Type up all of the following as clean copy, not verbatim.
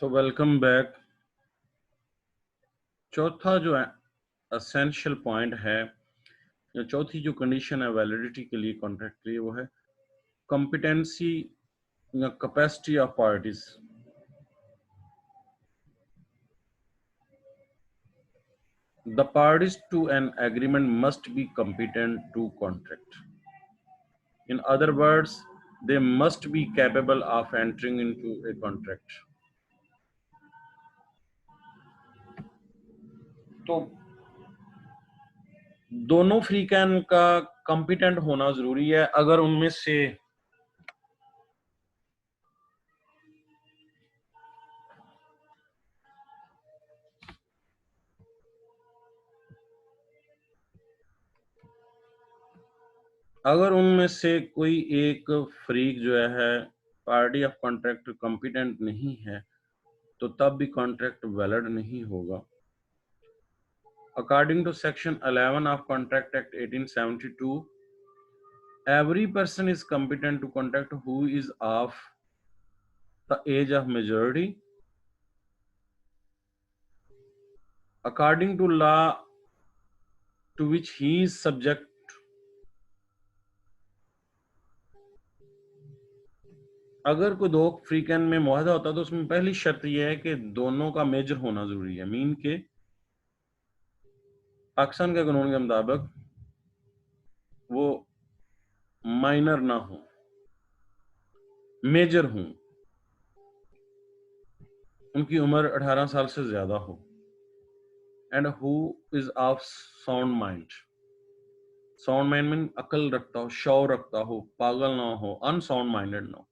तो welcome back. चौथा जो एसेंशियल पॉइंट है या चौथी जो कंडीशन है वैलिडिटी के लिए कॉन्ट्रैक्ट के लिए वो है कॉम्पिटेंसी या capacity of parties. The parties to an agreement must be competent to contract. In other words, they must be capable of entering into a contract। तो दोनों फ्री कैन का कॉम्पिटेंट होना जरूरी है। अगर उनमें से कोई एक फ्रीक जो है पार्टी ऑफ कॉन्ट्रैक्ट कॉम्पिटेंट नहीं है तो तब भी कॉन्ट्रैक्ट वैलिड नहीं होगा। According to section 11 of contract act 1872, every person is competent to contract who is of the age of majority according to law to which he is subject। अगर कोई दो फ्री कैन में मुआहदा होता है तो उसमें पहली शर्त यह है कि दोनों का मेजर होना जरूरी है। मीन के पाकिस्तान के कानून के मुताबिक वो माइनर ना हो, मेजर हूं, उनकी उम्र 18 साल से ज्यादा हो, and who is of sound mind. Sound mind mean अकल रखता हो, शौर रखता हो, पागल ना हो, अनसाउंड माइंडेड ना हो,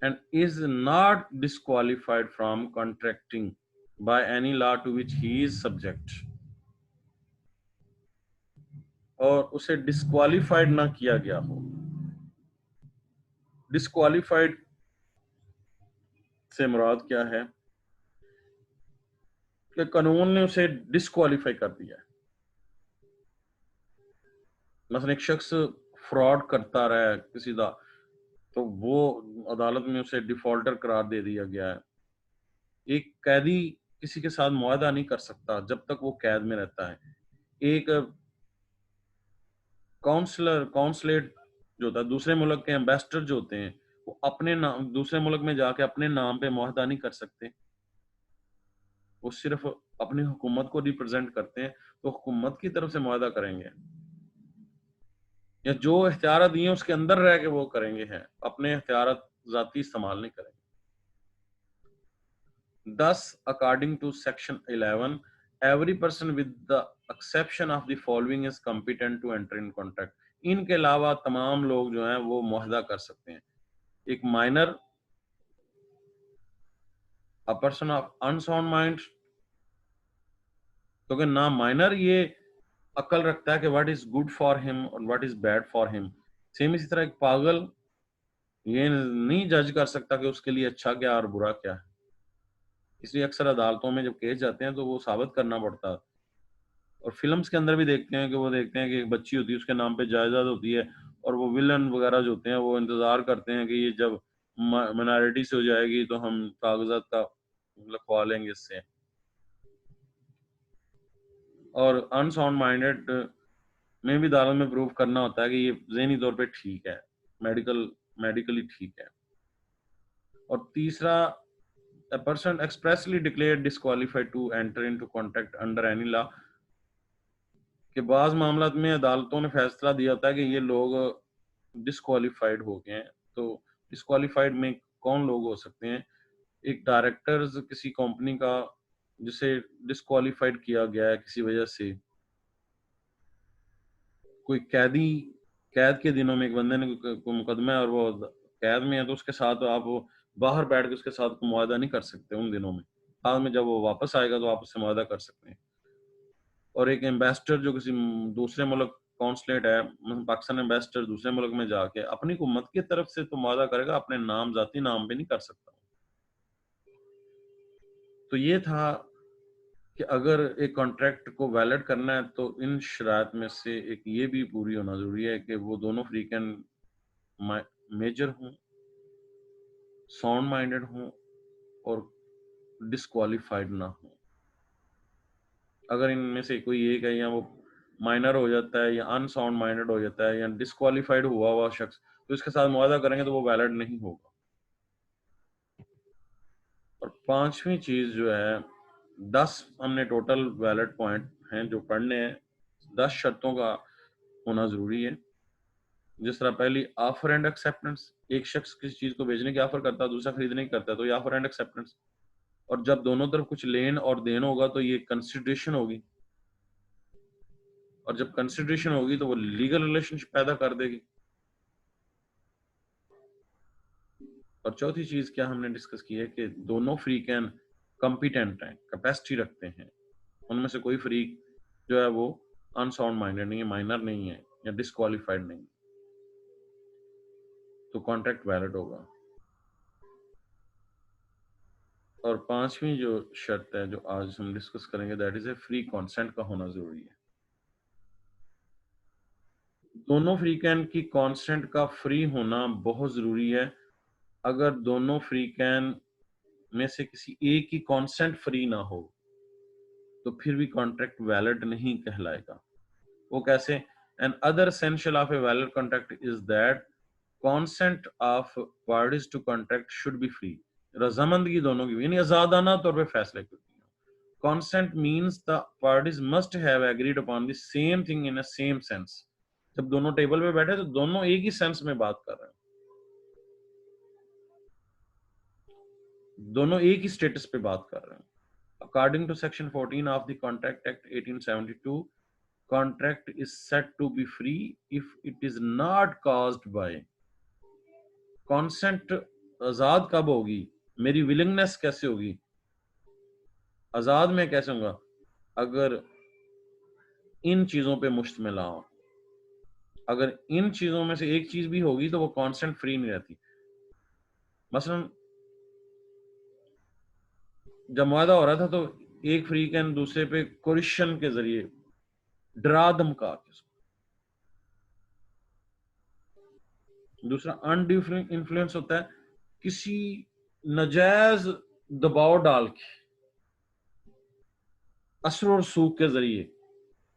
and is not disqualified from contracting by any law to which he is subject. और उसे डिस्क्वालिफाइड ना किया गया हो। डिस्क्वालिफाइड से मुराद क्या है कि कानून ने उसे डिस्क्वालीफाई कर दिया है। मसलन एक शख्स फ्रॉड करता रहा है किसी का, तो वो अदालत में उसे डिफॉल्टर करार दे दिया गया है। एक कैदी किसी के साथ मुआहदा नहीं कर सकता जब तक वो कैद में रहता है। एक काउंसलेट जो होता है, दूसरे मुल्क के एम्बेसडर जो होते हैं, वो अपने नाम दूसरे मुल्क में जाके अपने नाम पे मुआहदा नहीं कर सकते। वो सिर्फ अपनी हुकूमत को रिप्रेजेंट करते हैं, तो हुकूमत की तरफ से मुआहदा करेंगे या जो इख्तियार दिए उसके अंदर रह के वो करेंगे, हैं अपने इख्तियार जाती इस्तेमाल नहीं करेंगे। Thus, according to section 11, every person with the exception of the following is competent to enter in contract। इनके अलावा तमाम लोग जो हैं वो मुआहदा कर सकते हैं। एक minor, a person of unsound mind, क्योंकि ना माइनर ये अकल रखता है कि what is good for him और what is bad for him. Same इसी तरह एक पागल ये नहीं जज कर सकता कि उसके लिए अच्छा क्या और बुरा क्या है। इसलिए अक्सर अदालतों में जब केस जाते हैं तो वो साबित करना पड़ता है। और फिल्म्स के अंदर भी देखते हैं कि वो देखते हैं कि एक बच्ची होती है, उसके नाम पे जायदाद होती है, और वो विलन वगैरह जो होते हैं वो इंतजार करते हैं कि ये जब माइनॉरिटी से हो जाएगी तो हम कागजात का लिखवा लेंगे इससे। और अनसाउंड माइंडेड में भी अदालत में प्रूव करना होता है कि ये ज़हनी तौर पे ठीक है, मेडिकली ठीक है। और तीसरा, a person expressly declared disqualified to enter into contract under any law। के बाज़ मामलात में अदालतों ने फैसला दिया था कि ये लोग डिस्क्वालिफाइड हो गए हैं। तो डिस्क्वालिफाइड में कौन लोग हो सकते हैं? एक डायरेक्टर्स किसी कंपनी का जिसे डिस्क्वालिफाइड किया गया है किसी वजह से। कोई कैदी, कैद के दिनों में एक बंदे ने कोई मुकदमा है और वो कैद में है, तो उसके साथ आप बाहर बैठ के उसके साथ मुआहदा नहीं कर सकते उन दिनों में। बाद में जब वो वापस आएगा तो आप उससे मुआहदा कर सकते हैं। और एक एम्बेसडर जो किसी दूसरे मुल्क कॉन्सुलेट है, मतलब पाकिस्तान एम्बेसडर दूसरे मुल्क में जाके अपनी हुकूमत की तरफ से तो मुआहदा करेगा, अपने नाम जाती नाम पे नहीं कर सकता। तो ये था कि अगर एक कॉन्ट्रैक्ट को वैलिड करना है तो इन शराइत में से एक ये भी पूरी होना जरूरी है कि वो दोनों फ्री कैन मेजर हों, साउंड माइंडेड हों और डिस्क्वालिफाइड ना हो। अगर इनमें से कोई एक है या वो माइनर हो जाता है या अनसाउंड माइंडेड हो जाता है या डिस्क्वालिफाइड हुआ हुआ शख्स, तो इसके साथ मुआहदा करेंगे तो वो वैलिड नहीं होगा। और पांचवी चीज जो है, 10 हमने टोटल वैलिड पॉइंट हैं जो पढ़ने हैं, 10 शर्तों का होना जरूरी है। जिस तरह पहली ऑफर एंड एक्सेप्टेंस, एक शख्स किसी चीज को बेचने की ऑफर करता है, दूसरा खरीदने की करता है, तो ये ऑफर एंड एक्सेप्टेंस। और जब दोनों तरफ कुछ लेन और देन होगा तो ये कंसिडरेशन होगी, और जब कंसिडरेशन होगी तो वो लीगल रिलेशनशिप पैदा कर देगी। और चौथी चीज क्या हमने डिस्कस की है कि दोनों फ्रीक एंड कॉम्पिटेंट हैं, कैपेसिटी रखते हैं, उनमें से कोई फ्रीक जो है वो अनसाउंड माइंडेड नहीं है, माइनर नहीं है या डिस्क्वालिफाइड नहीं, तो कॉन्ट्रैक्ट वैलिड होगा। और पांचवी जो शर्त है जो आज हम डिस्कस करेंगे, that is a free consent का होना जरूरी है। दोनों फ्रीकैन की कॉन्सेंट का फ्री होना बहुत जरूरी है। अगर दोनों फ्रीकैन में से किसी एक की कॉन्सेंट फ्री ना हो तो फिर भी कॉन्ट्रैक्ट वैलिड नहीं कहलाएगा। वो कैसे? Another essential of a valid contract is that consent of parties to contract should be free. रजामंदगी दोनों की, यानी आजादाना तौर पे फैसले करती है। Consent means the parties must have agreed upon the same thing in a same sense. जब दोनों टेबल पे बैठे तो दोनों एक ही सेंस में बात कर रहे हैं, दोनों एक ही स्टेटस पे बात कर रहे हैं। According to Section 14 of the Contract Act 1872, contract is said to be free if it is not caused by consent। आजाद कब होगी? मेरी विलिंगनेस कैसे होगी? आजाद में कैसे होगा? अगर इन चीजों पे मुश्तमिल हो। अगर इन चीजों में से एक चीज भी होगी तो वो कांस्टेंट फ्री नहीं रहती। मसलन जब मुआहदा हो रहा था तो एक फ्री कैन दूसरे पे कोरिशन के जरिए डरा धमका के, दूसरा अनड्यू इन्फ्लुएंस होता है किसी नजायज दबाव डाल के, असर और सूख के जरिए।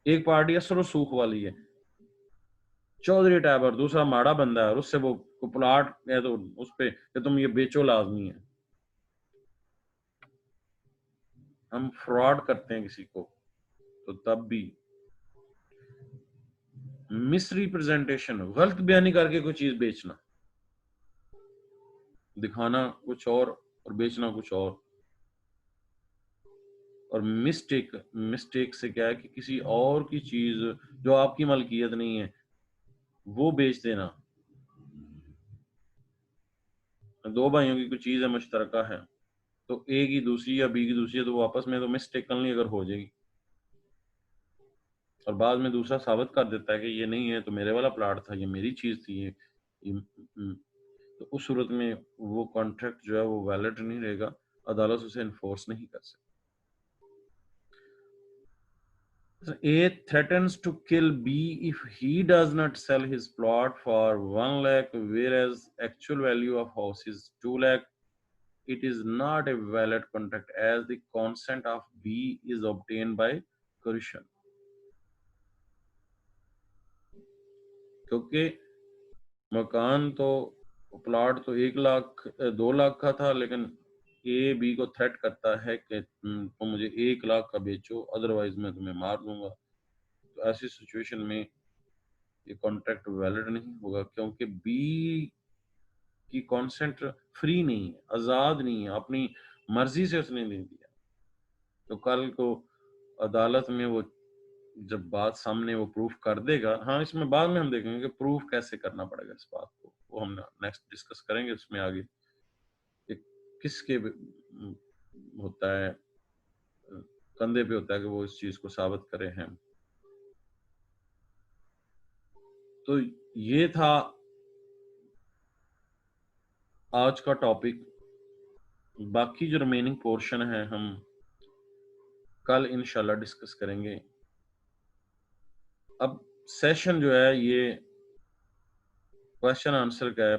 एक पार्टी असर और सूख वाली है, चौधरी टैबर, दूसरा माड़ा बंदा है और उससे वो प्लाट है तो उस पे कि तुम ये बेचो लाजमी है। हम फ्रॉड करते हैं किसी को तो तब भी मिस रिप्रेजेंटेशन, गलत बयानी करके कोई चीज बेचना, दिखाना कुछ और बेचना कुछ और मिस्टेक, मिस्टेक से क्या है कि किसी और की चीज जो आपकी मलकियत नहीं है वो बेच देना। दो भाइयों की कोई चीज है मुश्तरका है तो ए की दूसरी या बी की दूसरी है तो वो आपस में तो मिस्टेकनली अगर हो जाएगी और बाद में दूसरा साबित कर देता है कि ये नहीं है तो मेरे वाला प्लाट था, ये मेरी चीज थी, तो उस सूरत में वो कॉन्ट्रैक्ट जो है वो वैलिड नहीं रहेगा, अदालत उसे इन्फोर्स नहीं कर सकती। A threatens to kill B if he does not sell his plot for 1 lakh, whereas actual value of house is 2 lakh. It is not a valid contract as the consent of B is obtained by coercion. क्योंकि मकान तो plot तो 1 लाख 2 लाख का था, लेकिन A B को threat करता है कि तुम मुझे 1 लाख का बेचो अदरवाइज मैं तुम्हें मार दूंगा। तो ऐसी सिचुएशन में ये कॉन्ट्रैक्ट वैलिड नहीं होगा क्योंकि बी की कॉन्सेंट फ्री नहीं है, आजाद नहीं है, अपनी मर्जी से उसने नहीं दिया। तो कल को अदालत में वो जब बात सामने वो प्रूफ कर देगा, हाँ इसमें बाद में हम देखेंगे कि प्रूफ कैसे करना पड़ेगा इस बात को, वो हम नेक्स्ट डिस्कस करेंगे उसमें आगे कि किसके होता है, कंधे पे होता है कि वो इस चीज को साबित करे हैं। तो ये था आज का टॉपिक। बाकी जो रिमेनिंग पोर्शन है हम कल इंशाल्लाह डिस्कस करेंगे। अब सेशन जो है ये क्वेश्चन आंसर का है।